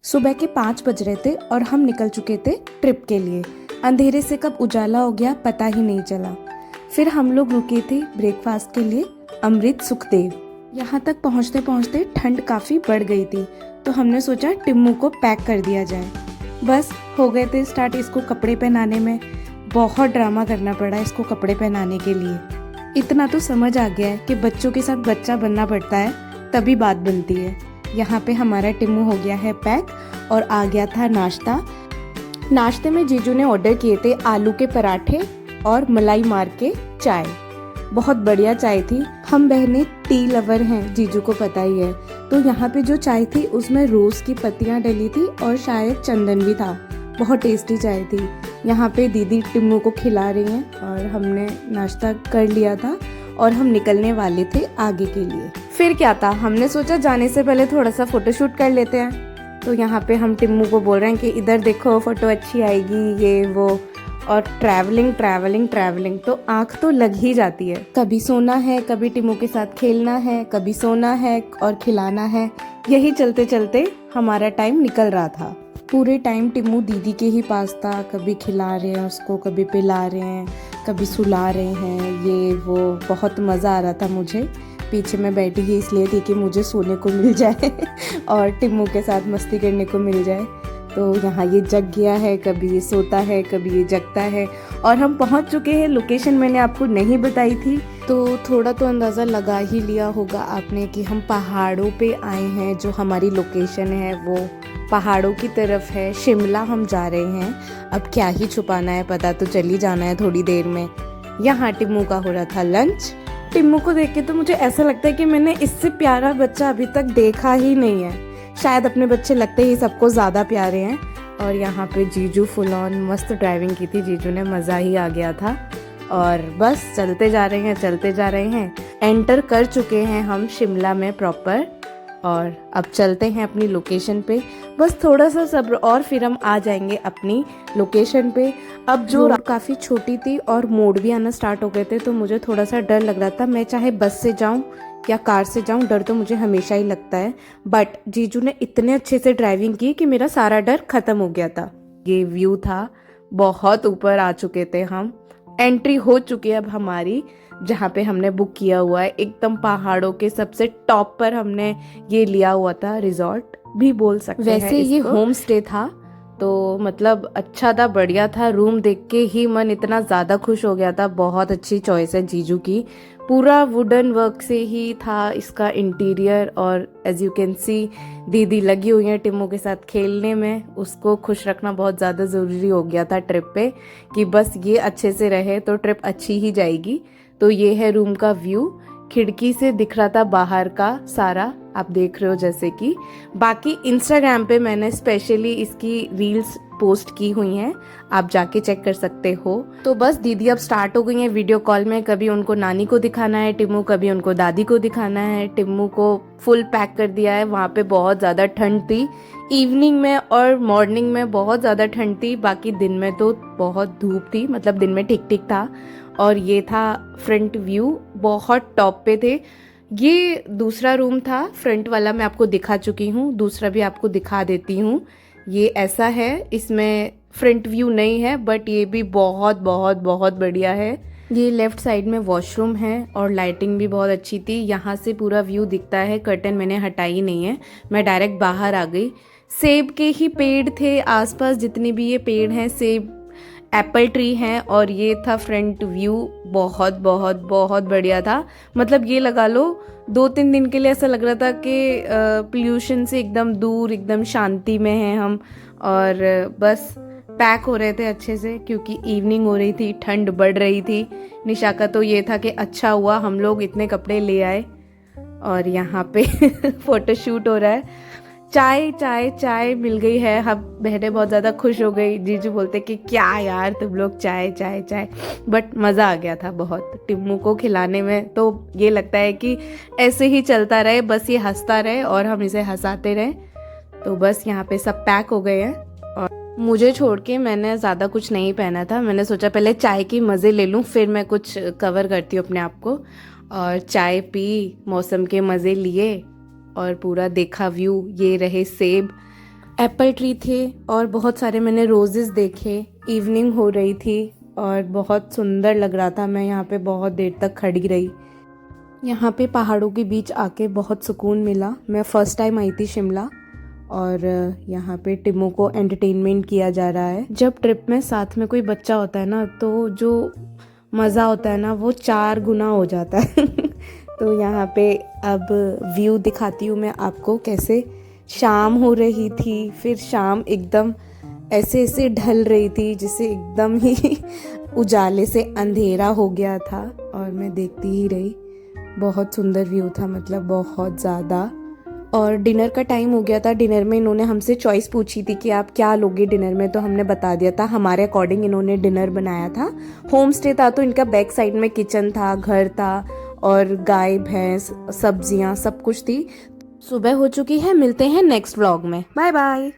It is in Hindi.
सुबह के 5 बज रहे थे और हम निकल चुके थे ट्रिप के लिए। अंधेरे से कब उजाला हो गया पता ही नहीं चला। फिर हम लोग रुके थे ब्रेकफास्ट के लिए अमृत सुखदेव। यहाँ तक पहुँचते पहुँचते ठंड काफ़ी बढ़ गई थी, तो हमने सोचा टिम्मू को पैक कर दिया जाए। बस हो गए थे स्टार्ट इसको कपड़े पहनाने में। बहुत ड्रामा करना पड़ा इसको कपड़े पहनाने के लिए। इतना तो समझ आ गया है कि बच्चों के साथ बच्चा बनना पड़ता है, तभी बात बनती है। यहाँ पे हमारा टिम्मू हो गया है पैक और आ गया था नाश्ता। नाश्ते में जीजू ने ऑर्डर किए थे आलू के पराठे और मलाई मार के चाय। बहुत बढ़िया चाय थी। हम बहनें टी लवर हैं, जीजू को पता ही है। तो यहाँ पे जो चाय थी उसमें रोज़ की पत्तियाँ डली थी और शायद चंदन भी था। बहुत टेस्टी चाय थी। यहाँ पे दीदी टिम्मू को खिला रही हैं और हमने नाश्ता कर लिया था और हम निकलने वाले थे आगे के लिए। फिर क्या था, हमने सोचा जाने से पहले थोड़ा सा फोटोशूट कर लेते हैं। तो यहाँ पे हम टिम्मू को बोल रहे हैं कि इधर देखो फोटो अच्छी आएगी, ये वो। और ट्रैवलिंग तो आंख तो लग ही जाती है। कभी सोना है, कभी टिम्मू के साथ खेलना है, कभी सोना है और खिलाना है। यही चलते चलते हमारा टाइम निकल रहा था। पूरे टाइम टिम्मू दीदी के ही पास था। कभी खिला रहे हैं उसको, कभी पिला रहे हैं, कभी सुला रहे हैं, ये वो। बहुत मज़ा आ रहा था मुझे। पीछे मैं बैठी ही इसलिए थी कि मुझे सोने को मिल जाए और टिम्मू के साथ मस्ती करने को मिल जाए। तो यहाँ ये जग गया है, कभी ये सोता है, कभी ये जगता है। और हम पहुँच चुके हैं। लोकेशन मैंने आपको नहीं बताई थी, तो थोड़ा तो अंदाज़ा लगा ही लिया होगा आपने कि हम पहाड़ों पे आए हैं। जो हमारी लोकेशन है वो पहाड़ों की तरफ है। शिमला हम जा रहे हैं। अब क्या ही छुपाना है, पता तो चल ही जाना है थोड़ी देर में। यहाँ टिम्मू का हो रहा था लंच। टिम्मू को देख के तो मुझे ऐसा लगता है कि मैंने इससे प्यारा बच्चा अभी तक देखा ही नहीं है। शायद अपने बच्चे लगते ही सबको ज़्यादा प्यारे हैं। और यहाँ पे जीजू फुल ऑन मस्त ड्राइविंग की थी। जीजू ने मज़ा ही आ गया था। और बस चलते जा रहे हैं। एंटर कर चुके हैं हम शिमला में प्रॉपर। और अब चलते हैं अपनी लोकेशन पे। बस थोड़ा सा सब्र और फिर हम आ जाएंगे अपनी लोकेशन पे। अब जो काफ़ी छोटी थी और मोड़ भी आना स्टार्ट हो गए थे, तो मुझे थोड़ा सा डर लग रहा था। मैं चाहे बस से जाऊं या कार से जाऊं, डर तो मुझे हमेशा ही लगता है। बट जीजू ने इतने अच्छे से ड्राइविंग की कि मेरा सारा डर खत्म हो गया था। ये व्यू था। बहुत ऊपर आ चुके थे हम। एंट्री हो चुकी है अब हमारी, जहाँ पे हमने बुक किया हुआ है। एकदम पहाड़ों के सबसे टॉप पर हमने ये लिया हुआ था। रिजॉर्ट भी बोल सकते हैं। वैसे ये होम स्टे था, तो मतलब अच्छा था, बढ़िया था। रूम देख के ही मन इतना ज़्यादा खुश हो गया था। बहुत अच्छी चॉइस है जीजू की। पूरा वुडन वर्क से ही था इसका इंटीरियर। और एज यू कैन सी दीदी लगी हुई है टिम्मू के साथ खेलने में। उसको खुश रखना बहुत ज़्यादा ज़रूरी हो गया था ट्रिप पे, कि बस ये अच्छे से रहे तो ट्रिप अच्छी ही जाएगी। तो ये है रूम का व्यू। खिड़की से दिख रहा था बाहर का सारा, आप देख रहे हो जैसे कि। बाकी इंस्टाग्राम पे मैंने स्पेशली इसकी रील्स पोस्ट की हुई हैं, आप जाके चेक कर सकते हो। तो बस दीदी अब स्टार्ट हो गई हैं वीडियो कॉल में। कभी उनको नानी को दिखाना है टिम्मू, कभी उनको दादी को दिखाना है। टिम्मू को फुल पैक कर दिया है। वहाँ पे बहुत ज़्यादा ठंड थी। इवनिंग में और मॉर्निंग में बहुत ज़्यादा ठंड थी। बाकी दिन में तो बहुत धूप थी, मतलब दिन में ठीक ठीक था। और ये था फ्रंट व्यू, बहुत टॉप पे थे। ये दूसरा रूम था, फ्रंट वाला मैं आपको दिखा चुकी हूँ। दूसरा भी आपको दिखा देती हूँ। ये ऐसा है, इसमें फ्रंट व्यू नहीं है, बट ये भी बहुत बहुत बहुत बढ़िया है। ये लेफ्ट साइड में वॉशरूम है और लाइटिंग भी बहुत अच्छी थी। यहाँ से पूरा व्यू दिखता है। कर्टन मैंने हटाई नहीं है, मैं डायरेक्ट बाहर आ गई। सेब के ही पेड़ थे आसपास, जितने भी ये पेड़ हैं सेब एप्पल ट्री हैं। और ये था फ्रंट व्यू। बहुत बहुत बहुत बढ़िया था। मतलब ये लगा लो 2-3 दिन के लिए ऐसा लग रहा था कि पोल्यूशन से एकदम दूर, एकदम शांति में हैं हम। और बस पैक हो रहे थे अच्छे से, क्योंकि इवनिंग हो रही थी, ठंड बढ़ रही थी। निशा का तो ये था कि अच्छा हुआ हम लोग इतने कपड़े ले आए। और यहाँ पे फोटोशूट हो रहा है। चाय चाय चाय मिल गई है। हम बहनें बहुत ज़्यादा खुश हो गई। जीजू बोलते कि क्या यार तुम लोग चाय चाय चाय। बट मज़ा आ गया था बहुत टिम्मू को खिलाने में। तो ये लगता है कि ऐसे ही चलता रहे, बस ये हंसता रहे और हम इसे हंसाते रहे। तो बस यहाँ पे सब पैक हो गए हैं। और मुझे छोड़ के मैंने ज़्यादा कुछ नहीं पहना था। मैंने सोचा पहले चाय की मज़े ले लूँ, फिर मैं कुछ कवर करती हूँ अपने आप को। और चाय पी, मौसम के मज़े लिए और पूरा देखा व्यू। ये रहे सेब। एप्पल ट्री थे और बहुत सारे मैंने रोजेस देखे। इवनिंग हो रही थी और बहुत सुंदर लग रहा था। मैं यहाँ पे बहुत देर तक खड़ी रही। यहाँ पे पहाड़ों के बीच आके बहुत सुकून मिला। मैं फ़र्स्ट टाइम आई थी शिमला और यहाँ पे टिमो को एंटरटेनमेंट किया जा रहा है। जब ट्रिप में साथ में कोई बच्चा होता है ना तो जो मज़ा होता है ना वो 4 गुना हो जाता है। तो यहाँ पे अब व्यू दिखाती हूँ मैं आपको कैसे शाम हो रही थी। फिर शाम एकदम ऐसे ऐसे ढल रही थी जिससे एकदम ही उजाले से अंधेरा हो गया था और मैं देखती ही रही। बहुत सुंदर व्यू था, मतलब बहुत ज़्यादा। और डिनर का टाइम हो गया था। डिनर में इन्होंने हमसे चॉइस पूछी थी कि आप क्या लोगे डिनर में, तो हमने बता दिया था। हमारे अकॉर्डिंग इन्होंने डिनर बनाया था। होम स्टे था तो इनका बैक साइड में किचन था, घर था और गाय भैंस सब्जियां सब कुछ थी। सुबह हो चुकी है, मिलते हैं नेक्स्ट व्लॉग में। Bye bye.